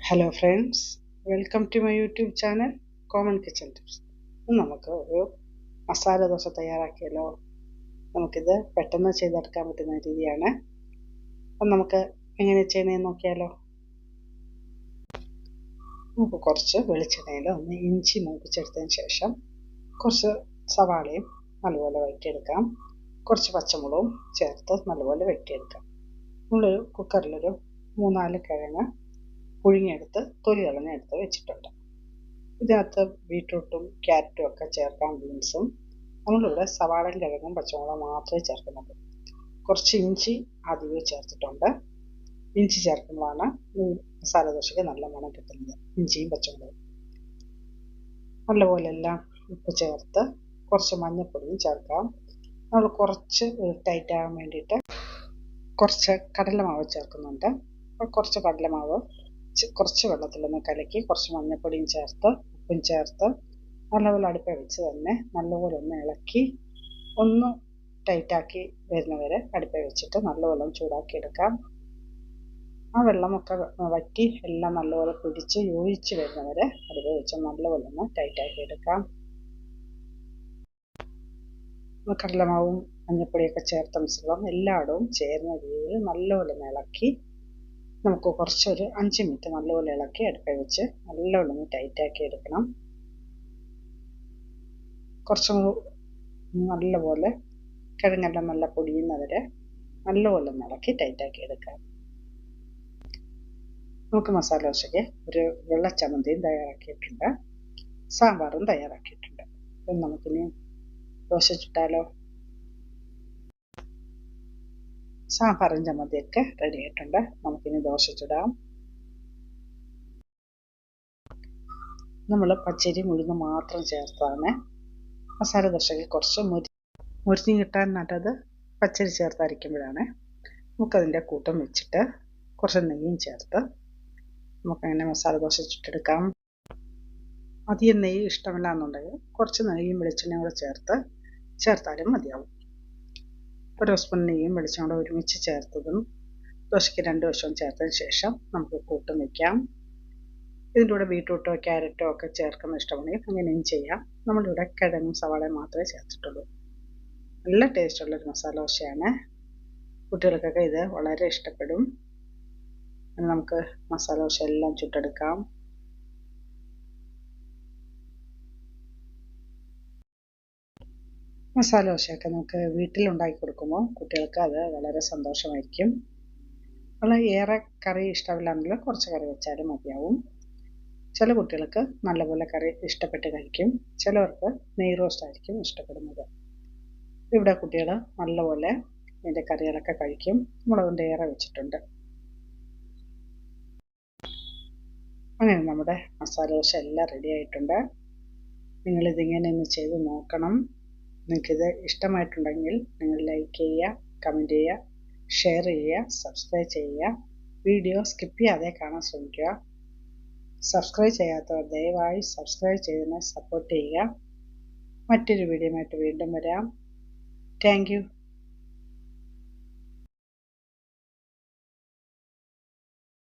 Hello friends, welcome to my YouTube channel common kitchen tips. നമുക്ക് ഒരു മസാല ദോശ തയ്യാറാക്കിയാലോ. നമുക്കിത് പെട്ടെന്ന് ചെയ്തെടുക്കാൻ പറ്റുന്ന രീതിയാണ്. അപ്പം നമുക്ക് എങ്ങനെ ചെയ്യണമെന്ന് നോക്കിയാലോ. നമുക്ക് കുറച്ച് വെളിച്ചെണ്ണയിൽ ഒന്ന് ഇഞ്ചി മൂപ്പിച്ചെടുത്തതിന് ശേഷം കുറച്ച് സവാളയും നല്ലപോലെ വഴറ്റിയെടുക്കാം. കുറച്ച് പച്ചമുളകും ചേർത്ത് നല്ലപോലെ വഴറ്റിയെടുക്കാം. നമ്മളൊരു കുക്കറിലൊരു 3-4 കിഴങ്ങ് പുഴുങ്ങിയെടുത്ത് തൊലി കളഞ്ഞെടുത്ത് വെച്ചിട്ടുണ്ട്. ഇതിനകത്ത് ബീട്രൂട്ടും ക്യാരറ്റും ഒക്കെ ചേർക്കാം, ബീൻസും. നമ്മളിവിടെ സവാളയും കിഴങ്ങും പച്ചമുളകും മാത്രമേ ചേർക്കുന്നുള്ളൂ. കുറച്ച് ഇഞ്ചി ആദ്യമേ ചേർത്തിട്ടുണ്ട്. ഇഞ്ചി ചേർക്കുമ്പോഴാണ് ഈ മസാല ദോശയ്ക്ക് നല്ല മണം കിട്ടുന്നത്. ഇഞ്ചിയും പച്ചമുളകും നല്ലപോലെ എല്ലാം ഉപ്പ് ചേർത്ത് കുറച്ച് മഞ്ഞൾപ്പൊടിയും ചേർക്കാം. നമ്മൾ കുറച്ച് ടൈറ്റ് ആകാൻ വേണ്ടിയിട്ട് കുറച്ച് കടലമാവ് ചേർക്കുന്നുണ്ട്. അപ്പോൾ കുറച്ച് കടലമാവ് കുറച്ച് വെള്ളത്തിലൊന്ന് കലക്കി കുറച്ച് മഞ്ഞൾപ്പൊടിയും ചേർത്ത് ഉപ്പും ചേർത്ത് നല്ലപോലെ അടുപ്പിൽ വെച്ച് തന്നെ നല്ലപോലെ ഒന്ന് ഇളക്കി ഒന്ന് ടൈറ്റാക്കി വരുന്നവരെ അടുപ്പിൽ വെച്ചിട്ട് നല്ലപോലെ ഒന്ന് ചൂടാക്കി എടുക്കാം. ആ വെള്ളമൊക്കെ വറ്റി എല്ലാം നല്ലപോലെ പിടിച്ച് യോജിച്ച് വരുന്നവരെ അടുപ്പിൽ വെച്ച് നല്ലപോലെ ഒന്ന് ടൈറ്റാക്കി എടുക്കാം. കടലമാവും മഞ്ഞൾപ്പൊടിയൊക്കെ ചേർത്ത മിശ്രിതം എല്ലായിടവും ചേരുന്ന രീതിയിൽ നല്ലപോലെ ഒന്ന് ഇളക്കി നമുക്ക് കുറച്ചൊരു 5 മിനിറ്റ് നല്ലപോലെ ഇളക്കി അടുപ്പിൽ വെച്ച് നല്ലപോലെ ഒന്ന് ടൈറ്റാക്കി എടുക്കണം. കുറച്ചും നല്ലപോലെ കിഴങ്ങെല്ലാം നല്ല പൊടിയുന്നവരെ നല്ലപോലെ ഒന്ന് ഇളക്കി ടൈറ്റാക്കി എടുക്കാം. നമുക്ക് മസാല ദോശയ്ക്ക് ഒരു വെള്ള ചമ്മന്തിയും തയ്യാറാക്കിയിട്ടുണ്ട്, സാമ്പാറും തയ്യാറാക്കിയിട്ടുണ്ട്. അപ്പം നമുക്കിനി ദോശ ചുട്ടാലോ. സാമ്പാറും ചമ്മന്തിയൊക്കെ റെഡി ആയിട്ടുണ്ട്. നമുക്കിനി ദോശ ചുടാം. നമ്മൾ പച്ചരി ഉഴുന്ന് മാത്രം ചേർത്താണ് മസാല ദോശയ്ക്ക് കുറച്ച് മുരിഞ്ഞ് കിട്ടാൻ നല്ലത് പച്ചരി ചേർത്തരയ്ക്കുമ്പോഴാണ്. നമുക്കതിൻ്റെ കൂട്ടം വെച്ചിട്ട് കുറച്ച് നെയ്യും ചേർത്ത് നമുക്കങ്ങനെ മസാല ദോശ ചുട്ടെടുക്കാം. അധികം നെയ്യ് ഇഷ്ടമില്ല എന്നുണ്ടെങ്കിൽ കുറച്ച് നെയ്യും വെളിച്ചെണ്ണയും കൂടെ ചേർത്താലും മതിയാവും. ഒരു സ്പൂൺ നെയ്യും വെളിച്ചെണ്ണയും കൂടെ ഒരുമിച്ച് ചേർത്തതും ദോശയ്ക്ക് 2 വശവും ചേർത്തതിന് ശേഷം നമുക്ക് കൂട്ടും വയ്ക്കാം. ഇതിൻ്റെ കൂടെ ബീട്രൂട്ടോ ക്യാരറ്റോ ഒക്കെ ചേർക്കുന്ന ഇഷ്ടമുണ്ടെങ്കിൽ അങ്ങനെയും ചെയ്യാം. നമ്മളിവിടെ കിഴങ്ങും സവാളയും മാത്രമേ ചേർത്തിട്ടുള്ളൂ. നല്ല ടേസ്റ്റുള്ളൊരു മസാല ദോശയാണ്. കുട്ടികൾക്കൊക്കെ ഇത് വളരെ ഇഷ്ടപ്പെടും. നമുക്ക് മസാല ദോശ എല്ലാം ചുട്ടെടുക്കാം. മസാല ദോശയൊക്കെ നമുക്ക് വീട്ടിലുണ്ടാക്കി കൊടുക്കുമ്പോൾ കുട്ടികൾക്ക് അത് വളരെ സന്തോഷമായിരിക്കും. ഏറെ കറി ഇഷ്ടമില്ലായെങ്കിൽ കുറച്ച് കറി വെച്ചാലും മതിയാവും. ചില കുട്ടികൾക്ക് നല്ലപോലെ കറി ഇഷ്ടപ്പെട്ട് കഴിക്കും, ചിലവർക്ക് നെയ് റോസ്റ്റ് ആയിരിക്കും ഇഷ്ടപ്പെടുന്നത്. ഇവിടെ കുട്ടികൾ നല്ലപോലെ ഇതിൻ്റെ കറികളൊക്കെ കഴിക്കും. നമ്മളതുകൊണ്ട് ഏറെ വെച്ചിട്ടുണ്ട്. അങ്ങനെ നമ്മുടെ മസാല ദോശ എല്ലാം റെഡി ആയിട്ടുണ്ട്. നിങ്ങളിതിങ്ങനെ ഒന്ന് ചെയ്ത് നോക്കണം. നിങ്ങൾക്കിത് ഇഷ്ടമായിട്ടുണ്ടെങ്കിൽ നിങ്ങൾ ലൈക്ക് ചെയ്യുക, കമൻറ്റ് ചെയ്യുക, ഷെയർ ചെയ്യുക, സബ്സ്ക്രൈബ് ചെയ്യുക. വീഡിയോ സ്കിപ്പ് ചെയ്യാതെ കാണാൻ ശ്രമിക്കുക. സബ്സ്ക്രൈബ് ചെയ്യാത്തവർ ദയവായി സബ്സ്ക്രൈബ് ചെയ്തതിനെ സപ്പോർട്ട് ചെയ്യുക. മറ്റൊരു വീഡിയോയുമായിട്ട് വീണ്ടും വരാം. Thank you.